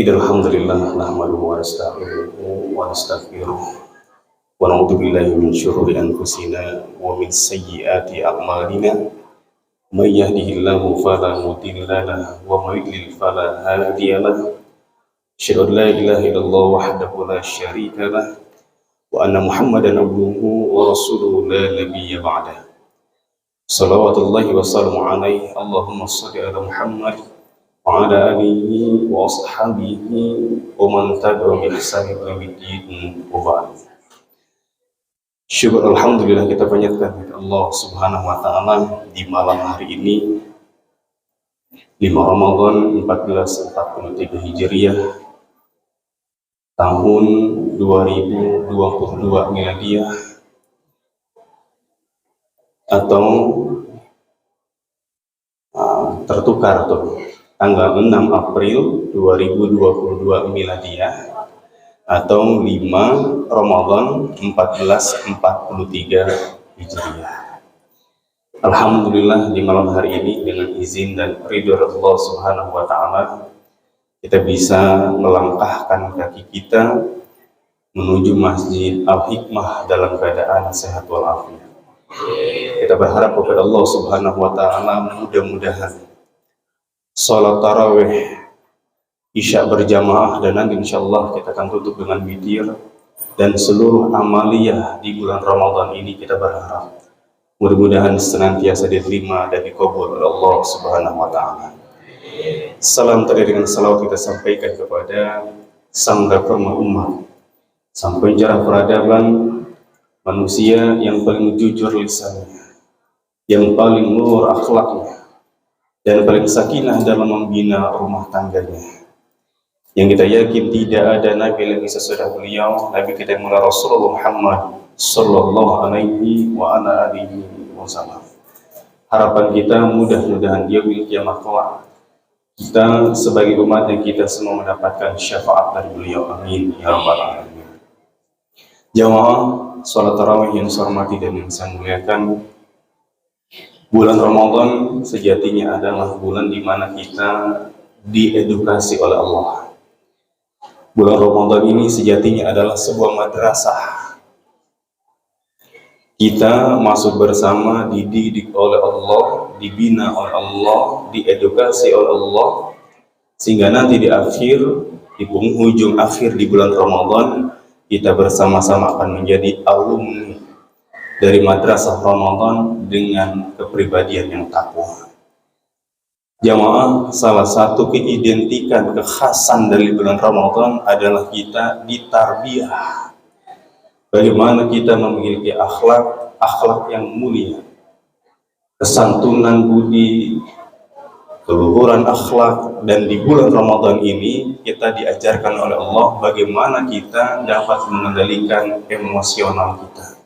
Alhamdulillah nahmaduhu wa nasta'inuhu wa nastaghfiruh wa na'udzu billahi min syururi anfusina wa min sayyiati a'malina may yahdihillahu fala mudilla lahu wa may yudlil fala hadiya lahu asyhadu an la ilaha illallah wahdahu la syarika lahu wa anna muhammadan abduhu wa rasuluhu la nabiyya ba'dah. Salawatullahi wa salamu alaihi Allahumma shalli ala Muhammad wa ala alihi wa ashabihi wa man tabi'ahum bi ihsan ila yaumil wa ba'd. Syukur alhamdulillah kita panjatkan kepada Allah Subhanahu wa taala di malam hari ini 5 Ramadan 1443 Hijriah tahun 2022 Miladiah atau tertukar tuh tanggal 6 April 2022 Miladiah atau 5 Ramadan 1443 Hijriah. Alhamdulillah di malam hari ini dengan izin dan ridho Allah Subhanahu wa taala kita bisa melangkahkan kaki kita menuju Masjid Al-Hikmah dalam keadaan sehat walafiat. Kita berharap kepada Allah Subhanahu wa taala mudah-mudahan salat tarawih Isya berjamaah dan nanti insyaallah kita akan tutup dengan witir dan seluruh amaliyah di bulan Ramadan ini kita berharap mudah-mudahan senantiasa diterima dan dikabul oleh Allah Subhanahu wa taala. Salam tadi dengan salawat kita sampaikan kepada sang reforma umat, sang penjara peradaban, manusia yang paling jujur lisannya, yang paling luhur akhlaknya, dan paling sakinah dalam membina rumah tangganya. Yang kita yakin tidak ada nabi lagi sesudah beliau, nabi kita yang mulia Rasulullah Muhammad sallallahu alaihi wa ala alihi wasallam. Harapan kita mudah-mudahan dia bil kiamat kelak kita sebagai umatnya kita semua mendapatkan syafaat dari beliau. Amin ya rabbal alamin. Jamaah salat tarawih yang saya hormati dan yang saya muliakan, bulan Ramadan sejatinya adalah bulan di mana kita diedukasi oleh Allah. Bulan Ramadan ini sejatinya adalah sebuah madrasah. Kita masuk bersama, dididik oleh Allah, dibina oleh Allah, diedukasi oleh Allah, sehingga nanti di penghujung akhir di bulan Ramadan kita bersama-sama akan menjadi alumni dari madrasah Ramadan dengan kepribadian yang takwa. Jamaah, salah satu keidentikan kekhasan dari bulan Ramadan adalah kita ditarbiyah. Bagaimana kita memiliki akhlak yang mulia, kesantunan budi, keluhuran akhlak, dan di bulan Ramadan ini kita diajarkan oleh Allah bagaimana kita dapat mengendalikan emosional kita.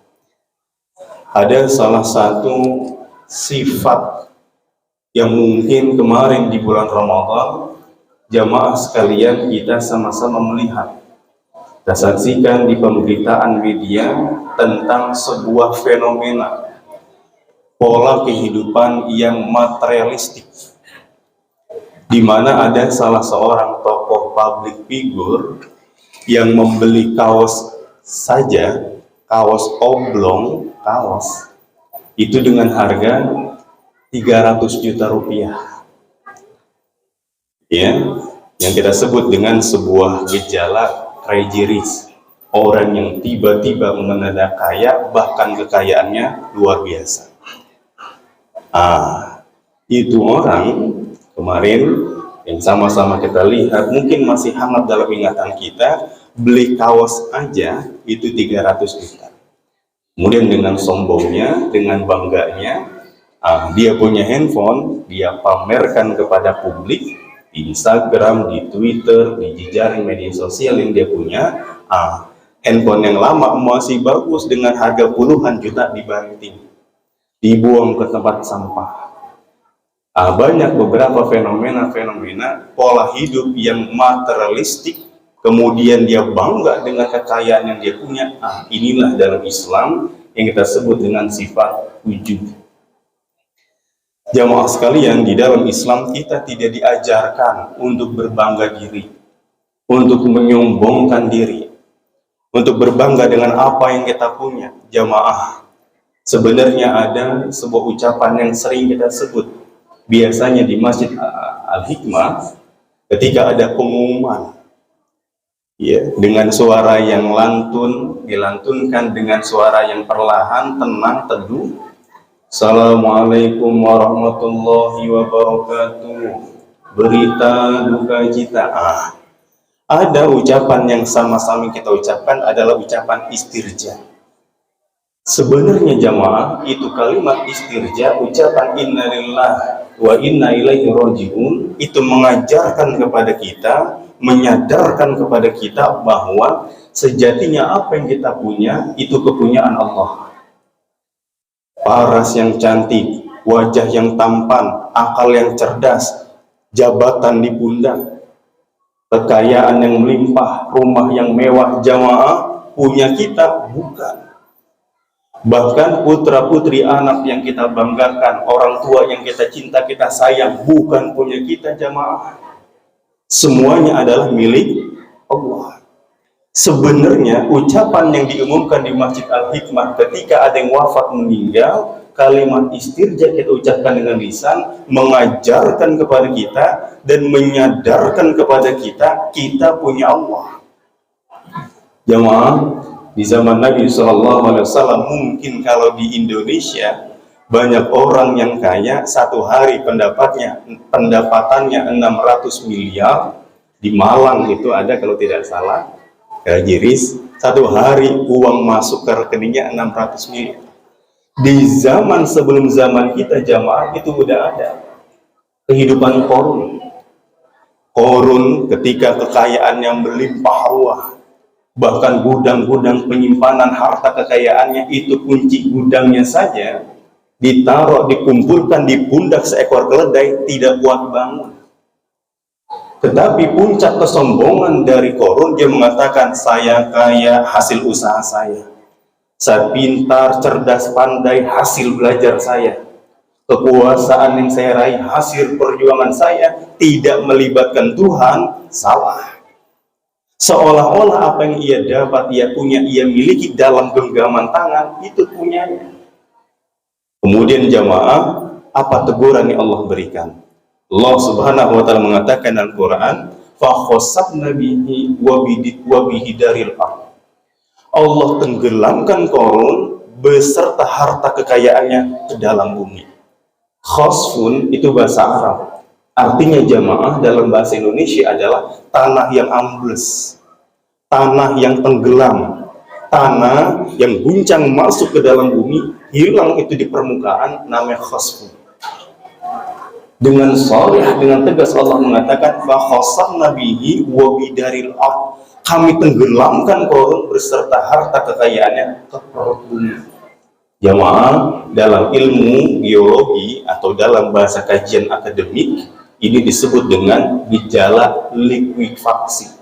Ada salah satu sifat yang mungkin kemarin di bulan Ramadan jamaah sekalian kita sama-sama melihat, kita saksikan di pemberitaan media tentang sebuah fenomena pola kehidupan yang materialistik, di mana ada salah seorang tokoh public figure yang membeli kaos saja, kaos oblong, itu dengan harga 300 juta rupiah, ya, yang kita sebut dengan sebuah gejala crazy rich, orang yang tiba-tiba mendadak kaya, bahkan kekayaannya luar biasa. Itu orang kemarin yang sama-sama kita lihat, mungkin masih hangat dalam ingatan kita, beli kaos aja itu 300 juta. Kemudian dengan sombongnya, dengan bangganya, dia punya handphone, dia pamerkan kepada publik di Instagram, di Twitter, di jejaring media sosial yang dia punya. Handphone yang lama masih bagus dengan harga puluhan juta dibanting, dibuang ke tempat sampah. Banyak beberapa fenomena pola hidup yang materialistik, kemudian dia bangga dengan kekayaan yang dia punya. Inilah dalam Islam yang kita sebut dengan sifat ujub. Jamaah sekalian, di dalam Islam kita tidak diajarkan untuk berbangga diri. untuk menyombongkan diri, untuk berbangga dengan apa yang kita punya. Jamaah, sebenarnya ada sebuah ucapan yang sering kita sebut biasanya di Masjid Al-Hikmah ketika ada pengumuman, ya, dengan suara yang lantun, dilantunkan dengan suara yang perlahan, tenang, teduh. Assalamualaikum warahmatullahi wabarakatuh. Berita duka cita. Ada ucapan yang sama-sama kita ucapkan adalah ucapan istirja. Sebenarnya jamaah, itu kalimat istirja, ucapan innalillah wa inna ilaihi rajiun, itu mengajarkan kepada kita, menyadarkan kepada kita bahwa sejatinya apa yang kita punya itu kepunyaan Allah. Paras yang cantik, wajah yang tampan, akal yang cerdas, jabatan di pundak, kekayaan yang melimpah, rumah yang mewah, jamaah, punya kita? Bukan. Bahkan putra-putri anak yang kita banggakan, orang tua yang kita cinta, kita sayang, bukan punya kita, jamaah. Semuanya adalah milik Allah. Sebenarnya ucapan yang diumumkan di Masjid Al-Hikmah ketika ada yang wafat meninggal, kalimat istirja kita ucapkan dengan lisan, mengajarkan kepada kita dan menyadarkan kepada kita, kita punya Allah. Jamaah, di zaman Nabi SAW, mungkin kalau di Indonesia banyak orang yang kaya, satu hari pendapatannya 600 miliar. Di Malang itu ada kalau tidak salah, Jiris, satu hari uang masuk ke rekeningnya 600 miliar. Di zaman sebelum zaman kita jamaah itu udah ada kehidupan Korun ketika kekayaan yang berlimpah ruah, bahkan gudang-gudang penyimpanan harta kekayaannya itu kunci gudangnya saja ditaruh, dikumpulkan di pundak seekor keledai, tidak kuat bangun. Tetapi puncak kesombongan dari Korun, dia mengatakan, saya kaya hasil usaha saya pintar, cerdas, pandai, hasil belajar saya, kekuasaan yang saya raih hasil perjuangan saya, tidak melibatkan Tuhan. Salah. Seolah-olah apa yang ia dapat, ia punya, ia miliki dalam genggaman tangan, itu punyanya. Kemudian jamaah, apa teguran yang Allah berikan? Allah Subhanahu wa ta'ala mengatakan dalam Quran, fa khasabna bihi wa bihi daril ardh. Allah tenggelamkan Korun beserta harta kekayaannya ke dalam bumi. Khasfun itu bahasa Arab. Artinya jamaah dalam bahasa Indonesia adalah tanah yang ambles, tanah yang tenggelam, tanah yang guncang masuk ke dalam bumi, hilang itu di permukaan, namanya khasfun. Dengan sharih, dengan tegas Allah mengatakan, fa khasabna bihi wa bidaril ardh. Kami tenggelamkan Korun beserta harta kekayaannya ke perut bumi. Jamaah, dalam ilmu biologi atau dalam bahasa kajian akademik, ini disebut dengan gejala likuifaksi.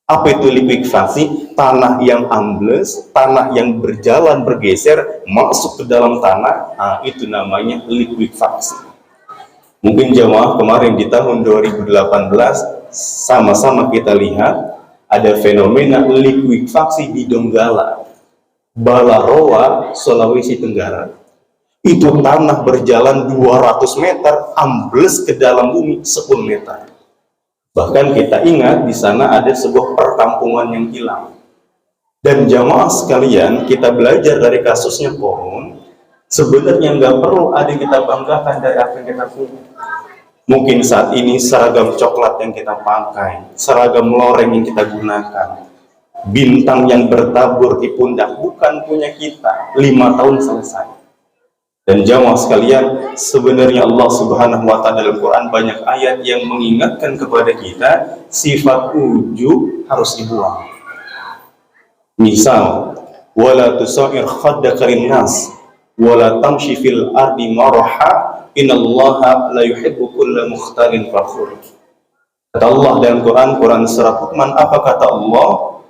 Apa itu likuifaksi? Tanah yang ambles, tanah yang berjalan bergeser masuk ke dalam tanah, itu namanya likuifaksi. Mungkin jamaah kemarin di tahun 2018 sama-sama kita lihat ada fenomena likuifaksi di Donggala, Balaroa, Sulawesi Tenggara. Itu tanah berjalan 200 meter, ambles ke dalam bumi 10 meter. Bahkan kita ingat di sana ada sebuah perkampungan yang hilang. Dan jamaah sekalian, kita belajar dari kasusnya Korun. Sebenarnya nggak perlu ada yang kita banggakan dari apa yang kita punya. Mungkin saat ini seragam coklat yang kita pakai, seragam loreng yang kita gunakan, bintang yang bertabur di pundak, bukan punya kita. 5 tahun selesai. Dan jamaah sekalian, sebenarnya Allah Subhanahu wa ta'ala dalam Quran banyak ayat yang mengingatkan kepada kita sifat ujub harus dibuang. Misal, wala tusair khaddaka linnas wala tamshi fil ardi maraha innallaha la yuhibbu kulla mukhtalin fakhur. Kata Allah dalam Quran surat Luqman, apa kata Allah?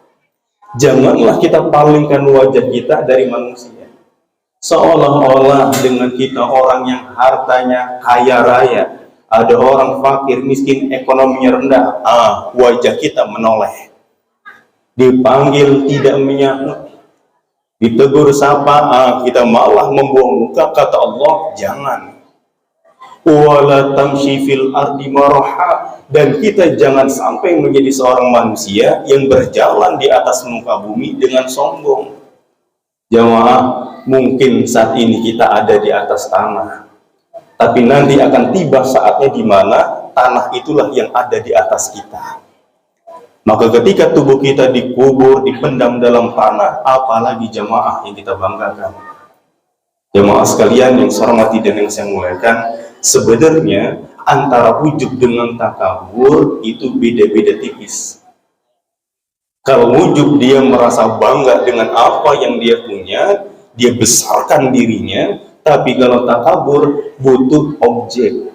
Janganlah kita palingkan wajah kita dari manusia, seolah-olah dengan kita orang yang hartanya kaya raya, ada orang fakir, miskin, ekonominya rendah, wajah kita menoleh. Dipanggil tidak menyahut, ditegur sapa, kita malah membuang muka. Kata Allah, jangan. Wala tamshi fil ardi maraha, dan kita jangan sampai menjadi seorang manusia yang berjalan di atas muka bumi dengan sombong. Jamaah, mungkin saat ini kita ada di atas tanah, tapi nanti akan tiba saatnya di mana tanah itulah yang ada di atas kita. Maka ketika tubuh kita dikubur, dipendam dalam tanah, apalagi jamaah yang kita banggakan. Jamaah sekalian yang saya hormati dan yang saya muliakan, sebenarnya antara ujub dengan takabur itu beda-beda tipis. Kalau ujub dia merasa bangga dengan apa yang dia punya, dia besarkan dirinya. Tapi kalau takabur butuh objek,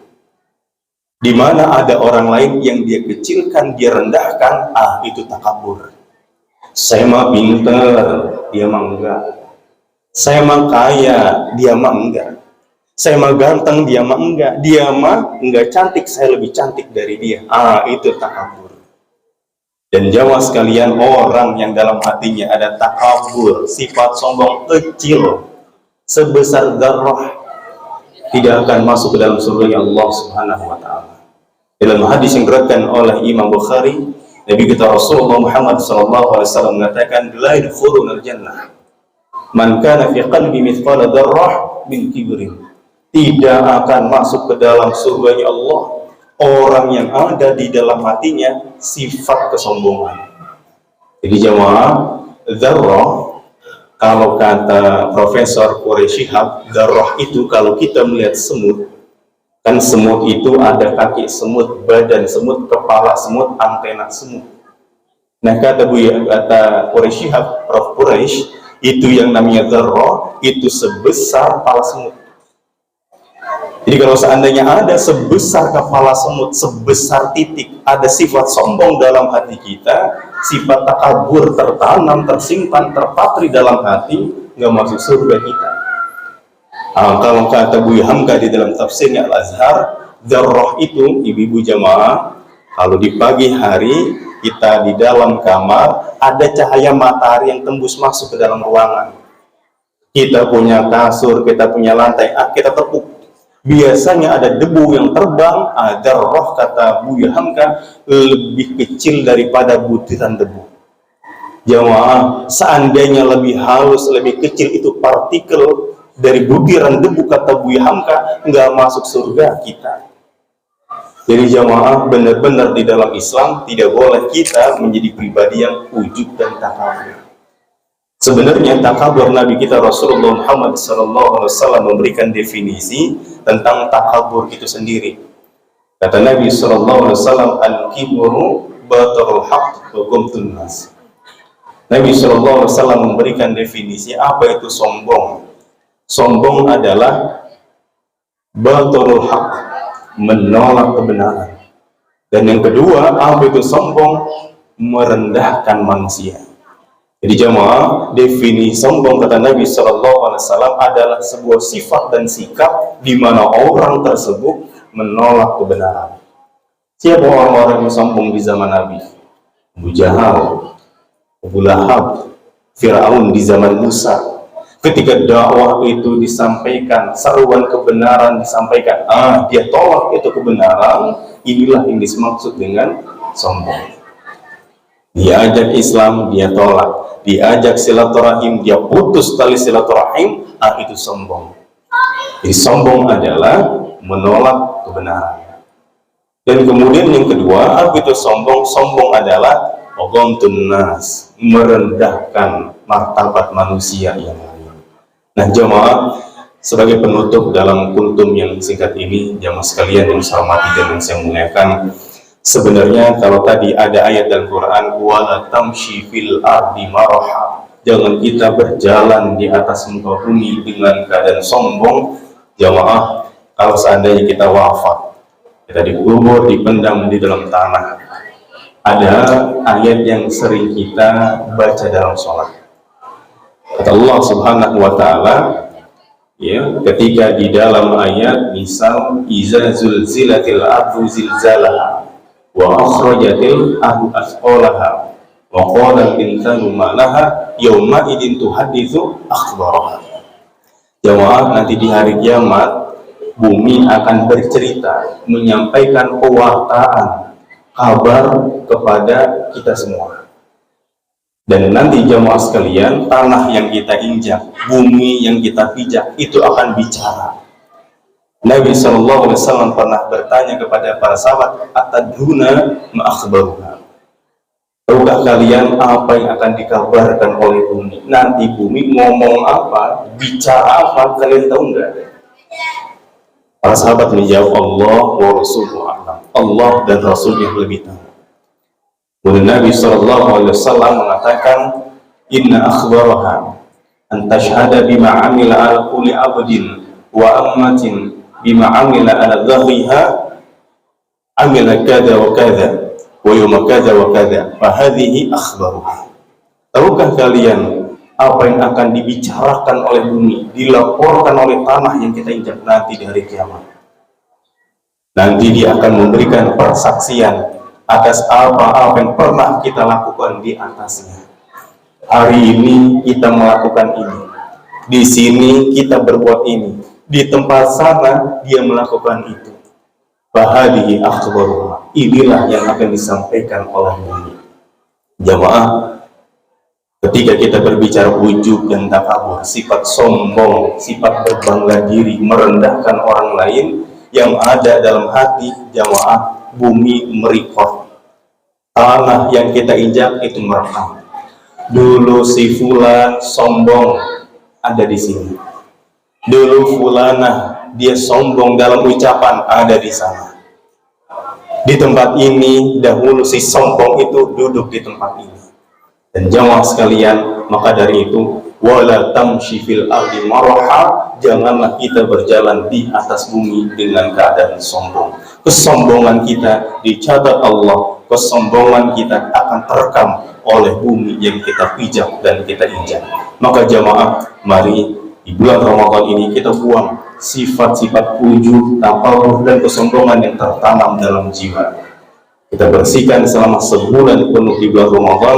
di mana ada orang lain yang dia kecilkan, dia rendahkan, itu takabur. Saya mah pinter, dia mah enggak. Saya mah kaya, dia mah enggak. Saya mah ganteng, dia mah enggak. Dia mah enggak cantik, saya lebih cantik dari dia. Itu takabur. Dan jamaah sekalian, orang yang dalam hatinya ada takabur, sifat sombong kecil sebesar dzarrah, tidak akan masuk ke dalam surga Allah Subhanahu wa Ta'ala. Dalam hadis yang diriwayatkan oleh Imam Bukhari, Nabi kita Rasulullah Muhammad SAW mengatakan, la yadkhulunal jannah man kana fi qalbi mithqala dzarrah min kibrin. Tidak akan masuk ke dalam surganya Allah orang yang ada di dalam hatinya sifat kesombongan. Jadi jamaah, dzarrah, kalau kata Profesor Quraisy Shihab, dzarrah itu kalau kita melihat semut, kan semut itu ada kaki semut, badan semut, kepala semut, antena semut. Nah kata Quraisy Shihab, Prof Quraisy, itu yang namanya dzarrah, itu sebesar kepala semut. Jadi kalau seandainya ada sebesar kepala semut, sebesar titik, ada sifat sombong dalam hati kita, sifat takabur tertanam, tersimpan, terpatri dalam hati, nggak masuk surga kita. Kalau kata Buya Hamka di dalam tafsirnya Al-Azhar, dzarrah itu, ibu-ibu jamaah, kalau di pagi hari kita di dalam kamar, ada cahaya matahari yang tembus masuk ke dalam ruangan. Kita punya kasur, kita punya lantai, kita tepuk. Biasanya ada debu yang terbang, dzarrah kata Buya Hamka lebih kecil daripada butiran debu. Jamaah, seandainya lebih halus, lebih kecil itu partikel dari butiran debu, kata Buya Hamka, nggak masuk surga kita. Jadi jamaah, benar-benar di dalam Islam tidak boleh kita menjadi pribadi yang ujub dan takabur. Sebenarnya takabur Nabi kita Rasulullah Muhammad SAW memberikan definisi tentang takabur itu sendiri. Kata Nabi SAW, al-kibru batarul haqq wa ghamtun nas. Nabi SAW memberikan definisi apa itu sombong. Sombong adalah batarul haqq, menolak kebenaran. Dan yang kedua, apa itu sombong? Merendahkan manusia. Jadi jamaah, definisi sombong kata Nabi SAW adalah sebuah sifat dan sikap di mana orang tersebut menolak kebenaran. Siapa orang-orang yang sombong di zaman Nabi? Abu Jahal, Abu Lahab, Fir'aun di zaman Musa. Ketika dakwah itu disampaikan, seruan kebenaran disampaikan, dia tolak itu kebenaran. Inilah yang dimaksud dengan sombong. Diajak Islam, dia tolak. Diajak silaturahim, dia putus tali silaturahim, itu sombong. Jadi sombong adalah menolak kebenaran. Dan kemudian yang kedua, apa itu sombong? Sombong adalah ghamtun nas, merendahkan martabat manusia yang lain. Nah jamaah, sebagai penutup dalam kultum yang singkat ini, jamaah sekalian yang saya hormati dan yang saya muliakan, sebenarnya kalau tadi ada ayat dalam Quran, wala tamshi fil ardi maraha, jangan kita berjalan di atas muka bumi dengan keadaan sombong. Jamaah, kalau seandainya kita wafat, kita dikubur, dipendam di dalam tanah, ada ayat yang sering kita baca dalam sholat. Kata Allah Subhanahu wa Ta'ala, Ya, ketika di dalam ayat misal iza zulzilatil ardu zilzalaha wa akhrajatil ardu asqalaha wa qala al-insanu ma laha yauma idin tuhadditsu akhbaraha. Jamaah, nanti di hari kiamat bumi akan bercerita, menyampaikan pewartaan kabar kepada kita semua. Dan nanti jamaah sekalian, tanah yang kita injak, bumi yang kita pijak, itu akan bicara. Nabi SAW pernah bertanya kepada para sahabat, atadruna ma akhbaruha. Tahukah kalian apa yang akan dikabarkan oleh bumi? Nanti bumi ngomong apa, bicara apa, kalian tahu nggak? Para sahabat menjawab, Allah wa rasuluhu a'lam. Allah dan Rasulnya lebih tahu. Kemudian Nabi SAW mengatakan, inna akhbaraha an tashhada bima amila ala kulli abdin wa ammatin bima amila ala dhahriha amila kada wa kada wa yawma kada wa kada fahadhihi akhbaruha. Tahukah kalian apa yang akan dibicarakan oleh bumi, dilaporkan oleh tanah yang kita injak nanti di hari kiamat? Nanti dia akan memberikan persaksian atas apa-apa yang pernah kita lakukan di atasnya. Hari ini kita melakukan ini, di sini kita berbuat ini, di tempat sana dia melakukan itu. Bahadihi akhbaruha, inilah yang akan disampaikan oleh bumi. Jamaah, ketika kita berbicara ujub dan takabur, sifat sombong, sifat berbangga diri, merendahkan orang lain yang ada dalam hati, jamaah, bumi merekod. Tanah yang kita injak itu merekam. Dulu si fulan sombong ada di sini. Dulu fulanah dia sombong dalam ucapan ada di sana. Di tempat ini dahulu si sombong itu duduk di tempat ini. Dan jamaah sekalian, maka dari itu wala tamshi fil ardi maraha, janganlah kita berjalan di atas bumi dengan keadaan sombong. Kesombongan kita dicatat Allah, kesombongan kita akan terekam oleh bumi yang kita pijak dan kita injak. Maka jamaah, mari di bulan Ramadan ini kita buang sifat-sifat ujub, takabur dan kesombongan yang tertanam dalam jiwa. Kita bersihkan selama sebulan penuh di bulan Ramadan.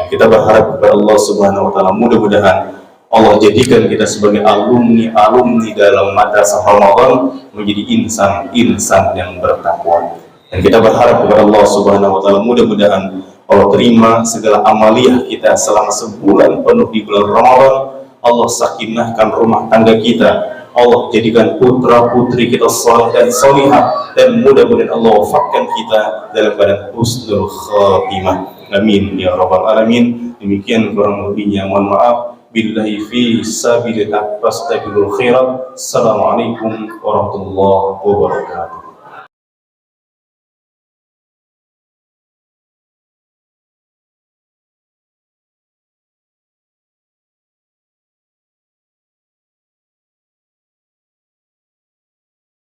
Kita berharap kepada Allah Subhanahu wa Ta'ala, mudah-mudahan Allah jadikan kita sebagai alumni dalam madrasah Ramadan menjadi insan yang bertakwa. Dan kita berharap kepada Allah Subhanahu wa Ta'ala, mudah-mudahan Allah terima segala amaliyah kita selama sebulan penuh di bulan Ramadan. Allah sakinahkan rumah tangga kita, Allah jadikan putra putri kita saleh dan salihah, dan mudah-mudahan Allah wafatkan kita dalam keadaan husnul khatimah. Amin ya rabbal alamin. Demikian kurang lebihnya, mohon maaf. Billahi fi sabilillah, fastaghfirul khairat. Assalamualaikum warahmatullahi wabarakatuh.